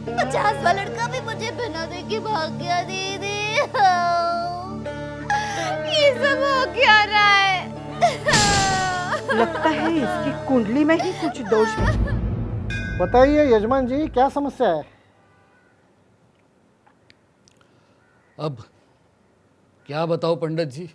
50 वाला लड़का भी मुझे बिना देखे भाग गया दीदी। ये सब हो क्या रहा है? लगता है इसकी कुंडली में ही कुछ दोष है। बताइए यजमान जी, क्या समस्या है? अब क्या बताओ पंडित जी।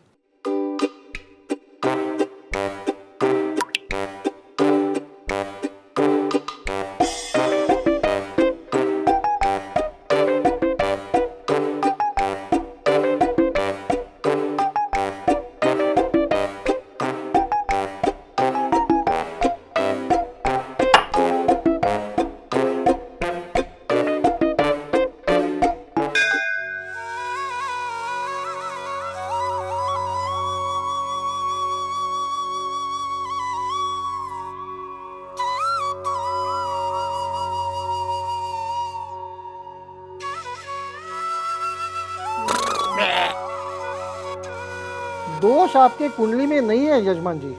दोष आपके कुंडली में नहीं है यजमान जी,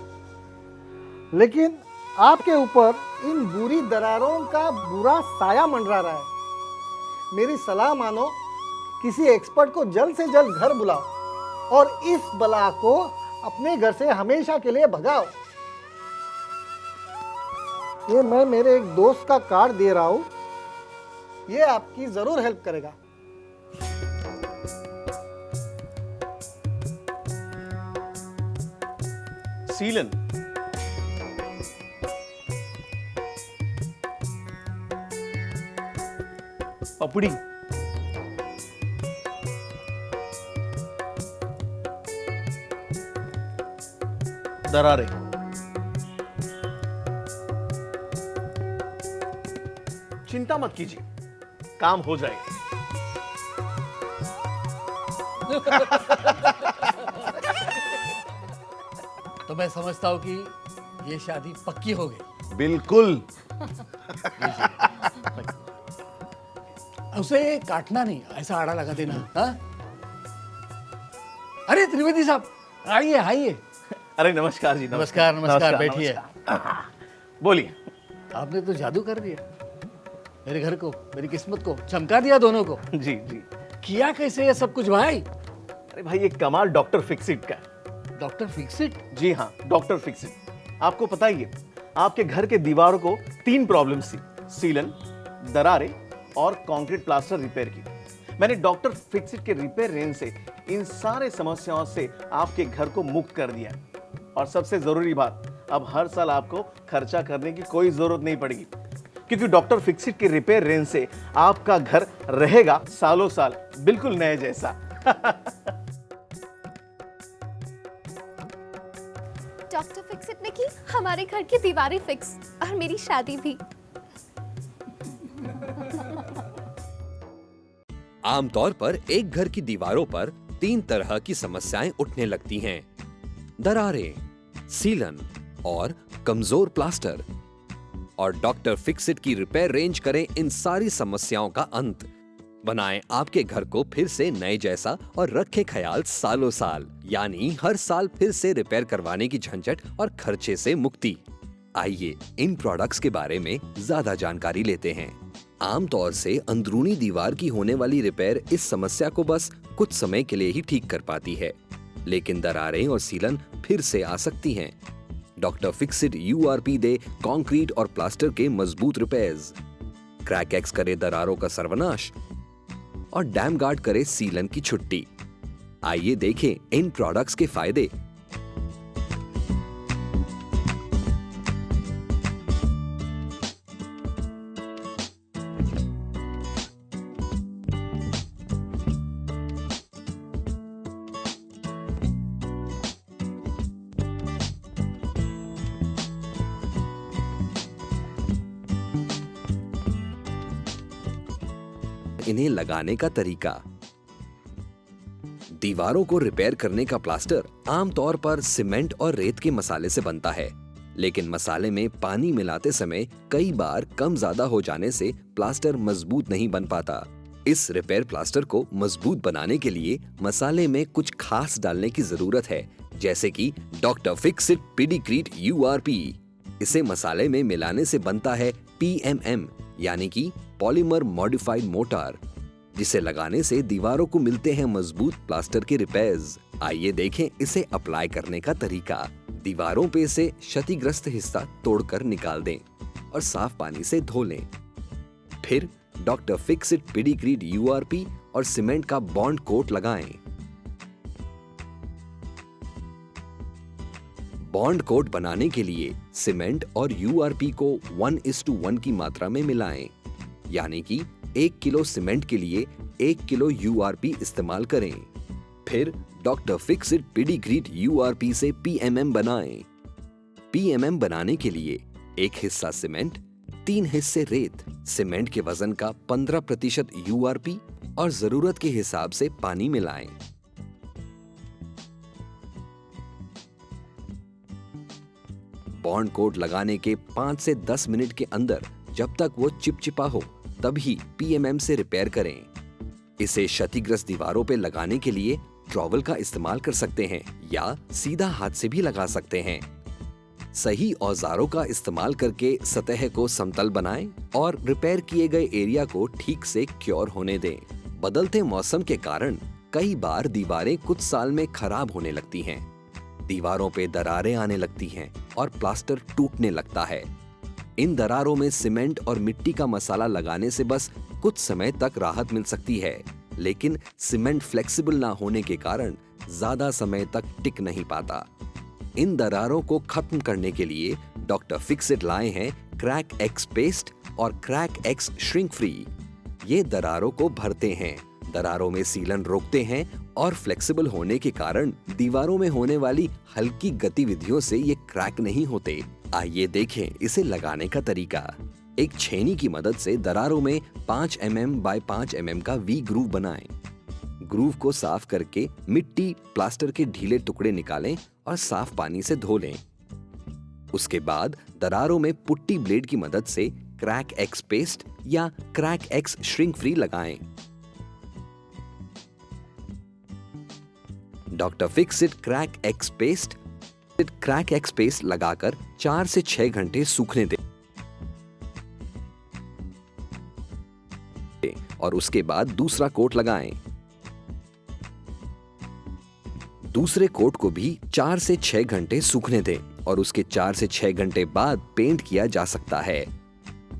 लेकिन आपके ऊपर इन बुरी दरारों का बुरा साया मंडरा रहा है। मेरी सलाह मानो, किसी एक्सपर्ट को जल्द से जल्द घर बुलाओ और इस बला को अपने घर से हमेशा के लिए भगाओ। ये मैं मेरे एक दोस्त का कार्ड दे रहा हूं, ये आपकी जरूर हेल्प करेगा। सीलन, पपड़ी, दरारें, चिंता मत कीजिए, काम हो जाएगा। तो मैं समझता हूँ कि ये शादी पक्की हो गई। बिल्कुल। उसे काटना नहीं, ऐसा आड़ा लगा देना। हाँ? अरे त्रिवेदी साहब, आइए आइए। अरे नमस्कार जी। नमस्कार नमस्कार, बैठिए। बोलिए। आपने तो जादू कर दिया, मेरे घर को, मेरी किस्मत को चमका दिया, दोनों को। जी जी। किया कैसे ये सब कुछ भाई? अरे भाई, ये कमाल डॉक्टर फिक्सिट का है। Doctor Fixit? जी हाँ, डॉक्टर फिक्सिट। आपको पता ही है, आपके घर के दीवारों को 3 प्रॉब्लम्स थी, सीलन, दरारें और कंक्रीट प्लास्टर रिपेयर की। मैंने डॉक्टर फिक्सिट के रिपेयर रेंज से इन सारे समस्याओं से आपके घर को मुक्त कर दिया। और सबसे जरूरी बात, अब हर साल आपको खर्चा करने की कोई जरूरत नहीं पड़ेगी, क्योंकि डॉक्टर फिक्सिट के रिपेयर रेंज से आपका घर रहेगा सालों साल बिल्कुल नए जैसा। डॉक्टर फिक्सिट ने की हमारे घर की दीवारें फिक्स और मेरी शादी भी। आमतौर पर एक घर की दीवारों पर 3 तरह की समस्याएं उठने लगती हैं: दरारें, सीलन और कमजोर प्लास्टर। और डॉक्टर फिक्सिट की रिपेयर रेंज करें इन सारी समस्याओं का अंत, बनाएं आपके घर को फिर से नए जैसा और रखें ख्याल सालों साल, यानी हर साल फिर से रिपेयर करवाने की झंझट और खर्चे से मुक्ति। आइए इन प्रोडक्ट्स के बारे में ज्यादा जानकारी लेते हैं। आमतौर से अंदरूनी दीवार की होने वाली रिपेयर इस समस्या को बस कुछ समय के लिए ही ठीक कर पाती है, लेकिन दरारें और सीलन फिर से आ सकती हैं। डॉक्टर फिक्सिट URP दे कंक्रीट और प्लास्टर के मजबूत रिपेयर्स, क्रैक एक्स करे दरारों का सर्वनाश और डैम गार्ड करे सीलन की छुट्टी। आइए देखें इन प्रोडक्ट्स के फायदे। इन्हें लगाने का तरीका। दीवारों को रिपेयर करने का प्लास्टर आमतौर पर सीमेंट और रेत के मसाले से बनता है, लेकिन मसाले में पानी मिलाते समय कई बार कम ज्यादा हो जाने से प्लास्टर मजबूत नहीं बन पाता। इस रिपेयर प्लास्टर को मजबूत बनाने के लिए मसाले में कुछ खास डालने की जरूरत है, जैसे कि डॉक्टर फिक्सिट पेडिक्रीट URP। इसे मसाले में मिलाने से बनता है PMM यानी कि पॉलीमर मॉडिफाइड मोर्टार, जिसे लगाने से दीवारों को मिलते हैं मजबूत प्लास्टर के रिपेयर्स। आइए देखें इसे अप्लाई करने का तरीका। दीवारों पे से क्षतिग्रस्त हिस्सा तोड़कर निकाल दें और साफ पानी से धो लें। फिर डॉक्टर फिक्सिट पेडिग्रीड यूआरपी और सीमेंट का बॉन्ड कोट लगाएं। बॉन्ड कोट बनाने के लिए सीमेंट और यूआरपी को 1:1 की मात्रा में मिलाएं, यानी कि 1 किलो सीमेंट के लिए 1 किलो यूआरपी इस्तेमाल करें। फिर डॉक्टर फिक्सिट पेडिग्रीड यूआरपी से पीएमएम बनाएं। पीएमएम बनाने के लिए 1 हिस्सा सीमेंट, 3 हिस्से रेत, सीमेंट के वजन का 15% यूआरपी और जरूरत के हिसाब से पानी मिलाएं। बॉन्ड कोट लगाने के 5 से 10 मिनट के अंदर जब तक वो चिपचिपा हो तभी पीएमएम से रिपेयर करें। इसे क्षतिग्रस्त दीवारों पे लगाने के लिए ट्रॉवल का इस्तेमाल कर सकते हैं या सीधा हाथ से भी लगा सकते हैं। सही औजारों का इस्तेमाल करके सतह को समतल बनाएं और रिपेयर किए गए एरिया को ठीक से क्योर होने दें। बदलते मौसम के कारण कई बार दीवारें कुछ साल में खराब होने लगती हैं। दीवारों पे दरारें आने लगती हैं और प्लास्टर टूटने लगता है। इन दरारों में सीमेंट और मिट्टी का मसाला लगाने से बस कुछ समय तक राहत मिल सकती है, लेकिन सीमेंट फ्लेक्सिबल ना होने के कारण ज्यादा समय तक टिक नहीं पाता। इन दरारों को खत्म करने के लिए डॉक्टर फिक्सिट लाए हैं क्रैक एक्स पेस्ट और क्रैक एक्स श्रिंक फ्री। ये दरारों को भरते हैं, दरारों में सीलन रोकते हैं और फ्लेक्सिबल होने के कारण दीवारों में होने वाली हल्की गतिविधियों से ये क्रैक नहीं होते। आइए देखें इसे लगाने का तरीका। एक छेनी की मदद से दरारों में 5 mm बाय 5 mm का वी ग्रूव बनाएं। ग्रूव को साफ करके मिट्टी, प्लास्टर के ढीले टुकड़े निकालें और साफ पानी से धो लें। उसके बाद दरारों में पुट्टी ब्लेड की मदद से क्रैक एक्स पेस्ट या क्रैक एक्स श्रिंक फ्री लगाएं। Doctor Fixit crack x paste लगाकर 4 से 6 घंटे सूखने दें और उसके बाद दूसरा कोट लगाएं। दूसरे कोट को भी 4 से 6 घंटे सूखने दें और उसके 4 से 6 घंटे बाद पेंट किया जा सकता है।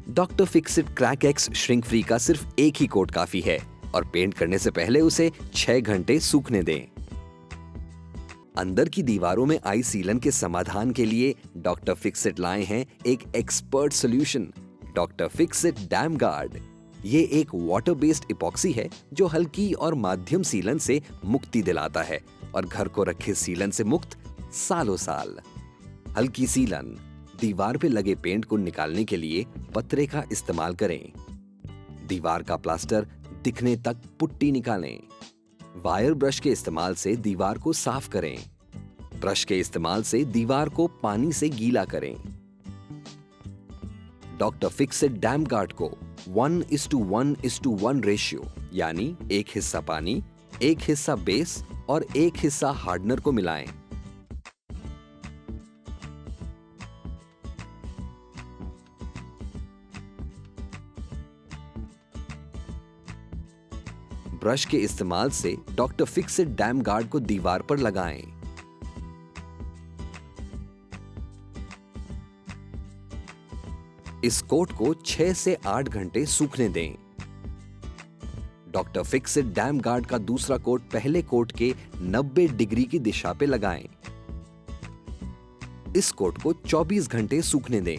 Doctor Fixit crack x shrink free का सिर्फ एक ही कोट काफी है और पेंट करने से पहले उसे 6 घंटे सूखने दें। अंदर की दीवारों में आई सीलन के समाधान के लिए डॉक्टर फिक्सिट लाए हैं एक expert solution, doctor Fixit dam guard. ये एक वाटर बेस्ड इपॉक्सी है जो हल्की और माध्यम सीलन से मुक्ति दिलाता है और घर को रखे सीलन से मुक्त सालों साल। हल्की सीलन, दीवार पे लगे पेंट को निकालने के लिए पतरे का इस्तेमाल करें। दीवार का प्लास्टर दिखने तक पुट्टी निकालें। वायर ब्रश के इस्तेमाल से दीवार को साफ करें। ब्रश के इस्तेमाल से दीवार को पानी से गीला करें। डॉक्टर फिक्सिट डैम गार्ड को 1:1:1 रेशियो यानी 1 हिस्सा पानी, 1 हिस्सा बेस और 1 हिस्सा हार्डनर को मिलाएं। ब्रश के इस्तेमाल से डॉक्टर फिक्सिट डैम गार्ड को दीवार पर लगाएं। इस कोट को 6 से 8 घंटे सूखने दें। डॉक्टर फिक्सिट डैम गार्ड का दूसरा कोट पहले कोट के 90 डिग्री की दिशा पे लगाएं। इस कोट को 24 घंटे सूखने दें।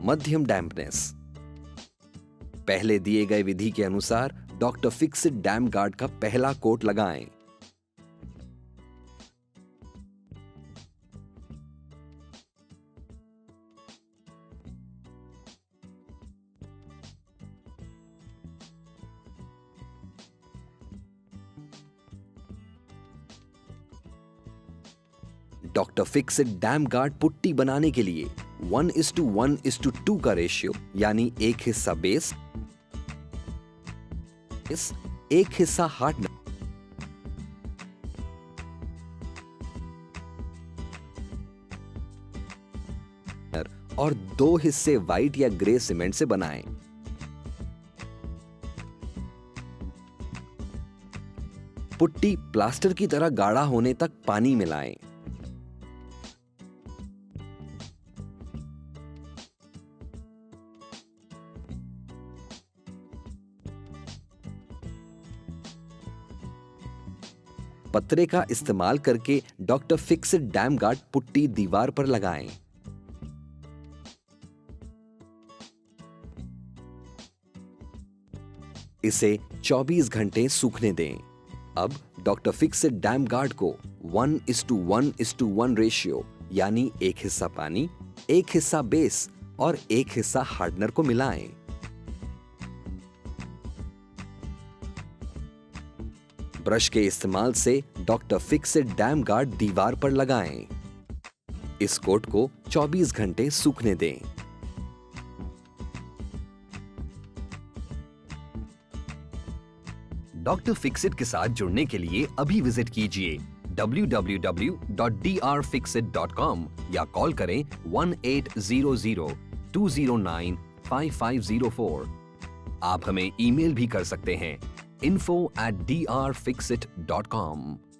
मध्यम डैम्पनेस। पहले दिए गए विधि के अनुसार डॉक्टर फिक्सिट डैम गार्ड का पहला कोट लगाएं। Doctor Fixit dam guard putty बनाने के लिए 1:1:2 का रेशियो यानी 1 हिस्सा बेस, 1 हिस्सा हार्डनर, और 2 हिस्से व्हाइट या ग्रे सीमेंट से बनाएं। पुट्टी प्लास्टर की तरह गाढ़ा होने तक पानी मिलाएं। पतरे का इस्तेमाल करके doctor fix it dam guard putty दीवार पर लगाएं। इसे 24 घंटे सूखने दें। अब doctor fix it dam guard को 1:1:1 रेशियो यानी 1 हिस्सा पानी, 1 हिस्सा बेस और 1 हिस्सा हार्डनर को मिलाएं। ब्रश के इस्तेमाल से doctor fix it dam guard दीवार पर लगाएं। इस कोट को 24 घंटे सूखने दें। डॉक्टर फिक्स इट के साथ जुड़ने के लिए अभी विजिट कीजिए www.drfixit.com या कॉल करें 1800-209-5504। आप हमें ईमेल भी कर सकते हैं info@drfixit.com।